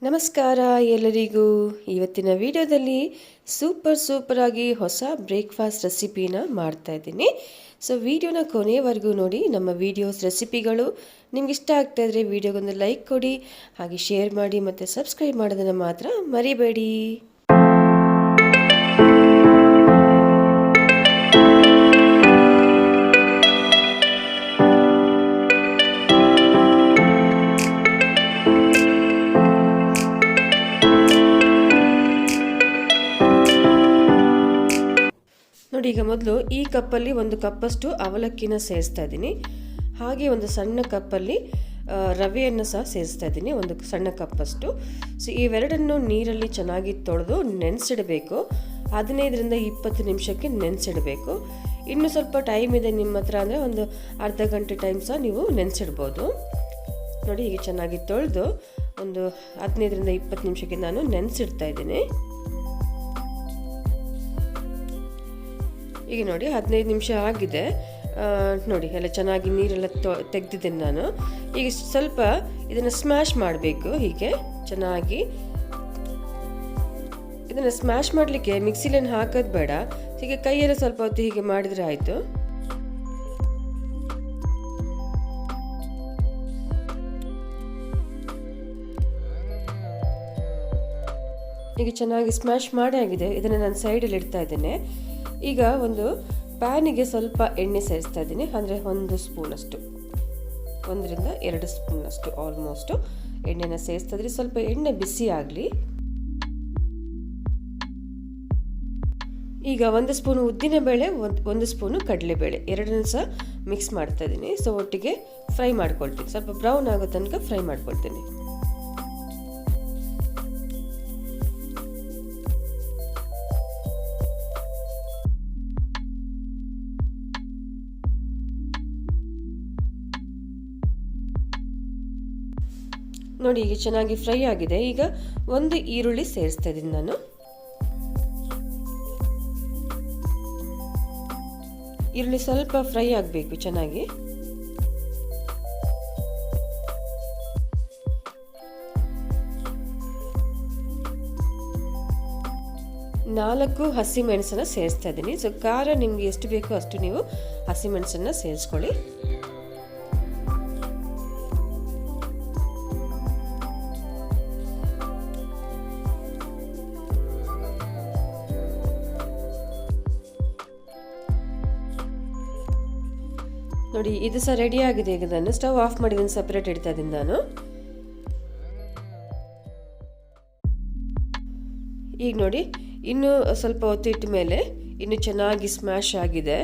ನಮಸ್ಕಾರ ಎಲ್ಲರಿಗೂ. ಇವತ್ತಿನ ವಿಡಿಯೋದಲ್ಲಿ ಸೂಪರ್ ಆಗಿ ಹೊಸ ಬ್ರೇಕ್ಫಾಸ್ಟ್ ರೆಸಿಪಿನ ಮಾಡ್ತಾ ಇದ್ದೀನಿ. ಸೊ ವಿಡಿಯೋನ ಕೊನೆಯವರೆಗೂ ನೋಡಿ. ನಮ್ಮ ವಿಡಿಯೋಸ್ ರೆಸಿಪಿಗಳು ನಿಮ್ಗೆ ಇಷ್ಟ ಆಗ್ತಾ ಇದ್ರೆ ವಿಡಿಯೋಗೊಂದು ಲೈಕ್ ಕೊಡಿ, ಹಾಗೆ ಶೇರ್ ಮಾಡಿ ಮತ್ತು ಸಬ್ಸ್ಕ್ರೈಬ್ ಮಾಡೋದನ್ನು ಮಾತ್ರ ಮರಿಬೇಡಿ. ನೋಡಿ, ಈಗ ಮೊದಲು ಈ ಕಪ್ಪಲ್ಲಿ ಒಂದು ಕಪ್ಪಷ್ಟು ಅವಲಕ್ಕಿನ ಸೇರಿಸ್ತಾ ಇದ್ದೀನಿ. ಹಾಗೆ ಒಂದು ಸಣ್ಣ ಕಪ್ಪಲ್ಲಿ ರವೆಯನ್ನು ಸಹ ಸೇರಿಸ್ತಾ ಇದ್ದೀನಿ, ಒಂದು ಸಣ್ಣ ಕಪ್ಪಷ್ಟು. ಸೊ ಇವೆರಡನ್ನು ನೀರಲ್ಲಿ ಚೆನ್ನಾಗಿ ತೊಳೆದು ನೆನೆಸಿಡಬೇಕು. 15-20 ನಿಮಿಷಕ್ಕೆ ನೆನೆಸಿಡಬೇಕು. ಇನ್ನು ಸ್ವಲ್ಪ ಟೈಮ್ ಇದೆ ನಿಮ್ಮ ಹತ್ರ ಅಂದರೆ ಒಂದು ಅರ್ಧ ಗಂಟೆ ಟೈಮ್ ಸಹ ನೀವು ನೆನೆಸಿಡ್ಬೋದು. ನೋಡಿ, ಈಗ ಚೆನ್ನಾಗಿ ತೊಳೆದು ಒಂದು 15-20 ನಿಮಿಷಕ್ಕೆ ನಾನು ನೆನೆಸಿಡ್ತಾ ಇದ್ದೀನಿ. ಈಗ ನೋಡಿ 15 ನಿಮಿಷ ಆಗಿದೆ. ನೋಡಿ ಎಲ್ಲ ಚೆನ್ನಾಗಿ ನೀರೆಲ್ಲ ತೆಗೆದಿದ್ದೇನೆ ನಾನು. ಈಗ ಸ್ವಲ್ಪ ಇದನ್ನು ಸ್ಮ್ಯಾಶ್ ಮಾಡಬೇಕು. ಹೀಗೆ ಚೆನ್ನಾಗಿ ಇದನ್ನು ಸ್ಮ್ಯಾಶ್ ಮಾಡಲಿಕ್ಕೆ ಮಿಕ್ಸಿಲೇನು ಹಾಕೋದು ಬೇಡ. ಹೀಗೆ ಕೈಯಲ್ಲಿ ಸ್ವಲ್ಪ ಹೊತ್ತು ಹೀಗೆ ಮಾಡಿದರೆ ಆಯಿತು. ಈಗ ಚೆನ್ನಾಗಿ ಸ್ಮ್ಯಾಶ್ ಮಾಡಿ ಆಗಿದೆ. ಇದನ್ನು ನಾನು ಸೈಡಲ್ಲಿ ಇಡ್ತಾ ಇದ್ದೇನೆ. ಈಗ ಒಂದು ಪ್ಯಾನಿಗೆ ಸ್ವಲ್ಪ ಎಣ್ಣೆ ಸೇರಿಸ್ತಾ ಇದ್ದೀನಿ. ಅಂದರೆ 1 ಸ್ಪೂನಷ್ಟು, 1-2 ಸ್ಪೂನಷ್ಟು ಆಲ್ಮೋಸ್ಟು ಎಣ್ಣೆನ ಸೇರಿಸ್ತಾ ಇದ್ರೆ ಸ್ವಲ್ಪ ಎಣ್ಣೆ ಬಿಸಿ ಆಗಲಿ. ಈಗ 1 ಸ್ಪೂನು ಉದ್ದಿನಬೇಳೆ, 1 ಸ್ಪೂನು ಕಡಲೆಬೇಳೆ, ಎರಡನ್ನೂ ಸಹ ಮಿಕ್ಸ್ ಮಾಡ್ತಾ ಇದ್ದೀನಿ. ಸೊ ಒಟ್ಟಿಗೆ ಫ್ರೈ ಮಾಡ್ಕೊಳ್ತೀನಿ. ಸ್ವಲ್ಪ ಬ್ರೌನ್ ಆಗೋ ತನಕ ಫ್ರೈ ಮಾಡ್ಕೊಳ್ತೀನಿ. ನೋಡಿ, ಈಗ ಚೆನ್ನಾಗಿ ಫ್ರೈ ಆಗಿದೆ. ಈಗ 1 ಈರುಳ್ಳಿ ಸೇರಿಸ್ತಾ ಇದ್ದೀನಿ ನಾನು. ಈರುಳ್ಳಿ ಸ್ವಲ್ಪ ಫ್ರೈ ಆಗಬೇಕು ಚೆನ್ನಾಗಿ. ನಾಲ್ಕು ಹಸಿಮೆಣಸನ್ನು ಸೇರಿಸ್ತಾ ಇದ್ದೀನಿ. ಸೊ ಖಾರ ನಿಮ್ಗೆ ಎಷ್ಟು ಬೇಕೋ ಅಷ್ಟು ನೀವು ಹಸಿಮೆಣಸನ್ನು ಸೇರಿಸ್ಕೊಳ್ಳಿ. ನೋಡಿ, ಇದು ಸಹ ರೆಡಿ ಆಗಿದೆ. ಈಗ ನಾನು ಸ್ಟವ್ ಆಫ್ ಮಾಡಿದ್ದೀನಿ, ಸಪ್ರೇಟ್ ಇಡ್ತಾ ಇದ್ದೀನಿ ನಾನು. ಈಗ ನೋಡಿ, ಇನ್ನು ಸ್ವಲ್ಪ ಹೊತ್ತು ಇಟ್ಟ ಮೇಲೆ ಇನ್ನು ಚೆನ್ನಾಗಿ ಸ್ಮ್ಯಾಶ್ ಆಗಿದೆ.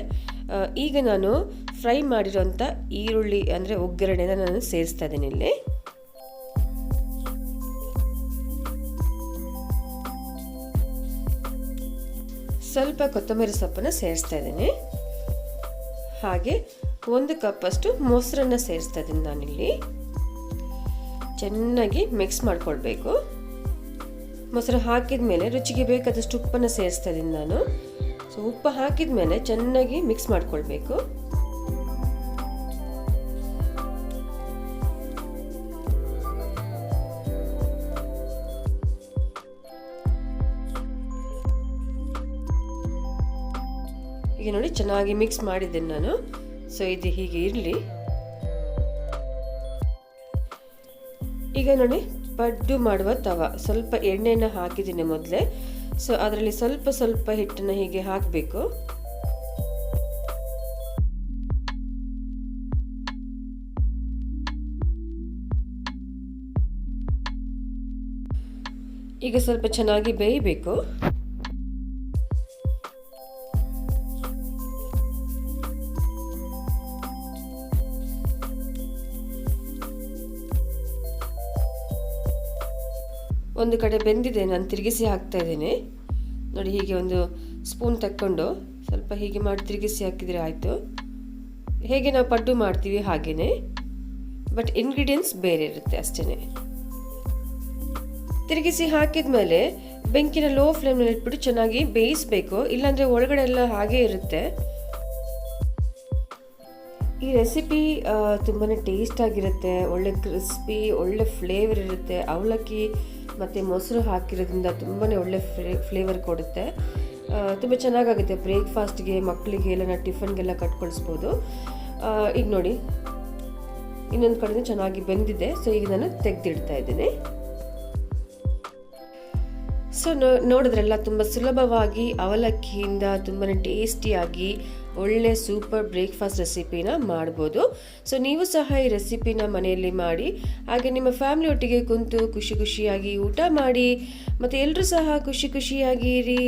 ಈಗ ನಾನು ಫ್ರೈ ಮಾಡಿರೋಂಥ ಈರುಳ್ಳಿ ಅಂದರೆ ಒಗ್ಗರಣೆನ ನಾನು ಸೇರಿಸ್ತಾ ಇದ್ದೀನಿ ಇಲ್ಲಿ. ಸ್ವಲ್ಪ ಕೊತ್ತಂಬರಿ ಸೊಪ್ಪನ್ನು ಸೇರಿಸ್ತಾ ಇದ್ದೀನಿ. ಹಾಗೆ 1 ಕಪ್ಪಷ್ಟು ಮೊಸರನ್ನ ಸೇರಿಸ್ತಾ ಇದ್ದೀನಿ ನಾನಿಲ್ಲಿ. ಚೆನ್ನಾಗಿ ಮಿಕ್ಸ್ ಮಾಡ್ಕೊಳ್ಬೇಕು. ಮೊಸರು ಹಾಕಿದ ಮೇಲೆ ರುಚಿಗೆ ಬೇಕಾದಷ್ಟು ಉಪ್ಪನ್ನು ಸೇರಿಸ್ತಾ ಇದ್ದೀನಿ ನಾನು. ಸೊ ಉಪ್ಪು ಹಾಕಿದ ಮೇಲೆ ಚೆನ್ನಾಗಿ ಮಿಕ್ಸ್ ಮಾಡ್ಕೊಳ್ಬೇಕು. ಈಗ ನೋಡಿ, ಚೆನ್ನಾಗಿ ಮಿಕ್ಸ್ ಮಾಡಿದ್ದೇನೆ ನಾನು. ಸೊ ಇದು ಹೀಗೆ ಇರಲಿ. ಈಗ ನೋಡಿ, ಪಡ್ಡು ಮಾಡುವ ತವ, ಸ್ವಲ್ಪ ಎಣ್ಣೆನ ಹಾಕಿದ್ದೀನಿ ಮೊದಲೇ. ಸೊ ಅದರಲ್ಲಿ ಸ್ವಲ್ಪ ಹಿಟ್ಟನ್ನು ಹೀಗೆ ಹಾಕಬೇಕು. ಈಗ ಸ್ವಲ್ಪ ಚೆನ್ನಾಗಿ ಬೇಯಬೇಕು. ಒಂದು ಕಡೆ ಬೆಂದಿದೆ, ನಾನು ತಿರುಗಿಸಿ ಹಾಕ್ತಾ ಇದ್ದೀನಿ. ನೋಡಿ, ಹೀಗೆ ಒಂದು ಸ್ಪೂನ್ ತಕ್ಕೊಂಡು ಸ್ವಲ್ಪ ಹೀಗೆ ಮಾಡಿ ತಿರುಗಿಸಿ ಹಾಕಿದರೆ ಆಯಿತು. ಹೇಗೆ ನಾವು ಪಡ್ಡು ಮಾಡ್ತೀವಿ ಹಾಗೆಯೇ, ಬಟ್ ಇಂಗ್ರೀಡಿಯೆಂಟ್ಸ್ ಬೇರೆ ಇರುತ್ತೆ ಅಷ್ಟೇ. ತಿರುಗಿಸಿ ಹಾಕಿದ ಮೇಲೆ ಬೆಂಕಿನ ಲೋ ಫ್ಲೇಮ್ನಲ್ಲಿ ಇಟ್ಬಿಟ್ಟು ಚೆನ್ನಾಗಿ ಬೇಯಿಸಬೇಕು, ಇಲ್ಲಾಂದರೆ ಒಳಗಡೆ ಎಲ್ಲ ಹಾಗೇ ಇರುತ್ತೆ. ಈ ರೆಸಿಪಿ ತುಂಬಾ ಟೇಸ್ಟ್ ಆಗಿರುತ್ತೆ, ಒಳ್ಳೆ ಕ್ರಿಸ್ಪಿ, ಒಳ್ಳೆ ಫ್ಲೇವರ್ ಇರುತ್ತೆ. ಅವಲಕ್ಕಿ ಮತ್ತು ಮೊಸರು ಹಾಕಿರೋದ್ರಿಂದ ತುಂಬಾ ಒಳ್ಳೆ ಫ್ಲೇವರ್ ಕೊಡುತ್ತೆ. ತುಂಬ ಚೆನ್ನಾಗಾಗುತ್ತೆ. ಬ್ರೇಕ್ಫಾಸ್ಟ್ಗೆ, ಮಕ್ಕಳಿಗೆ ಎಲ್ಲ ಟಿಫನ್ಗೆಲ್ಲ ಕಟ್ಕೊಳಿಸ್ಬೋದು. ಈಗ ನೋಡಿ, ಇನ್ನೊಂದು ಕಡೆ ಚೆನ್ನಾಗಿ ಬೆಂದಿದೆ. ಸೊ ಈಗ ನಾನು ತೆಗೆದಿಡ್ತಾ ಇದ್ದೀನಿ. ಸೊ ನೋಡಿದ್ರಲ್ಲ, ತುಂಬ ಸುಲಭವಾಗಿ ಅವಲಕ್ಕಿಯಿಂದ ತುಂಬಾ ಟೇಸ್ಟಿಯಾಗಿ ಒಳ್ಳೆ ಸೂಪರ್ ಬ್ರೇಕ್ಫಾಸ್ಟ್ ರೆಸಿಪಿನ ಮಾಡ್ಬೋದು. ಸೊ ನೀವು ಸಹ ಈ ರೆಸಿಪಿನ ಮನೆಯಲ್ಲಿ ಮಾಡಿ, ಹಾಗೆ ನಿಮ್ಮ ಫ್ಯಾಮಿಲಿ ಒಟ್ಟಿಗೆ ಕುಂತು ಖುಷಿಯಾಗಿ ಊಟ ಮಾಡಿ, ಮತ್ತು ಎಲ್ಲರೂ ಸಹ ಖುಷಿಯಾಗಿರಿ.